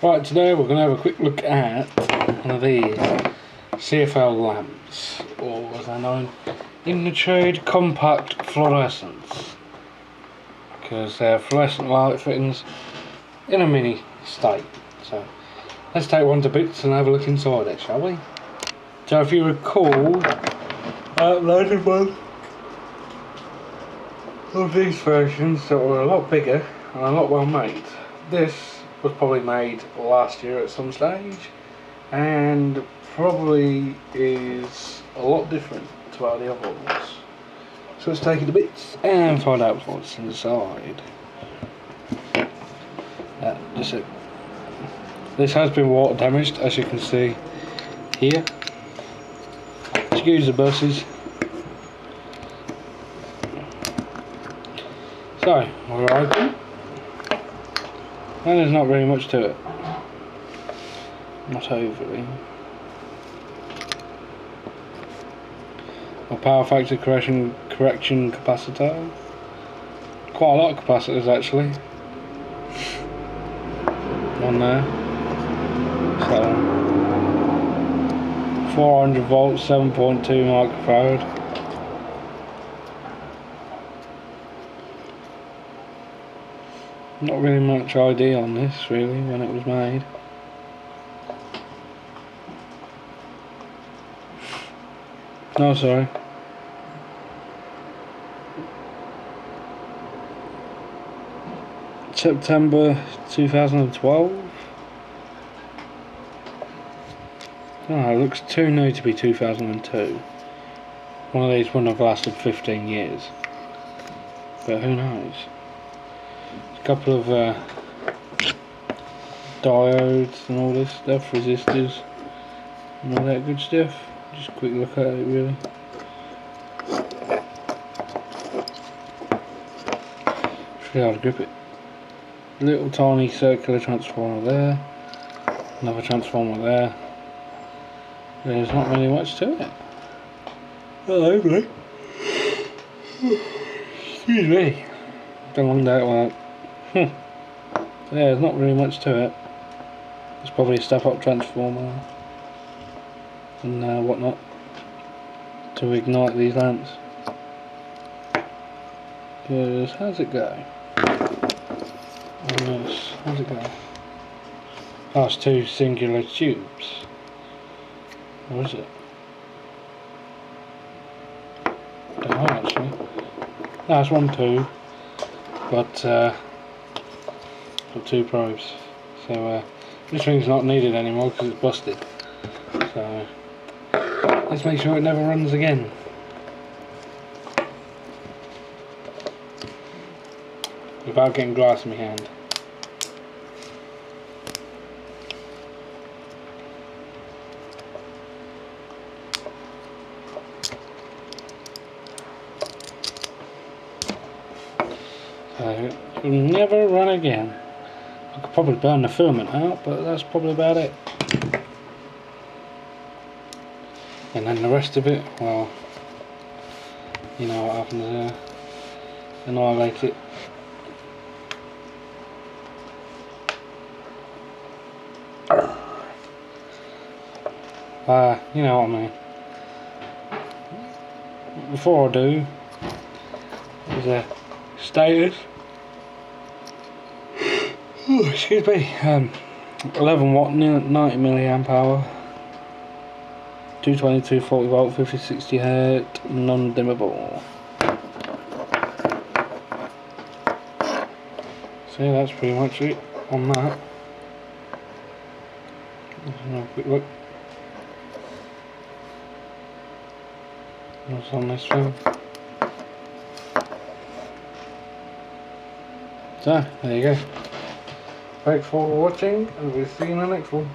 Right, today we're going to have a quick look at one of these CFL lamps, or as they're known in the trade, compact fluorescents, because they're fluorescent light fittings in a mini state. So let's take one to bits and have a look inside it, shall we? So if you recall, I uploaded one of these versions that were a lot bigger and a lot well made. This was probably made last year at some stage and probably is a lot different to our the other ones. So let's take it to bits and find out what's inside. That's it. This has been water damaged, as you can see here. Excuse the buses. So we're open, and there's not really much to it. Not overly. A power factor correction capacitor. Quite a lot of capacitors actually. On there. So 400 volts, 7.2 microfarad. Not really much idea on this really when it was made. No, sorry. September 2012. Oh, it looks too new to be 2002. One of these wouldn't have lasted 15 years. But who knows? A couple of diodes and all this stuff, resistors and all that good stuff. Just a quick look at it really. Should be able to grip it. Little tiny circular transformer there. Another transformer there. There's not really much to it. Hello, mate. Excuse me. Don't want that one. So yeah, there's not really much to it. It's probably a step-up transformer and whatnot to ignite these lamps. Because how's it go? Yes, how's it go? Oh, it's two singular tubes. Or is it? Don't know actually. No, it's 1, 2, but got 2 probes. So this thing's not needed anymore because it's busted. So let's make sure it never runs again. Without getting glass in my hand. So it will never run again. I could probably burn the filament out, but that's probably about it. And then the rest of it, well, you know what happens there. Annihilate it. You know what I mean. Before I do, there's a status. Oh, excuse me. 11 watt, 90 milliamp hour, 220, 240 volt, 50, 60 hertz, non-dimmable. So yeah, that's pretty much it on that. Let's have a quick look. What's on this thing? So, there you go. Thanks for watching, and we'll see you in the next one.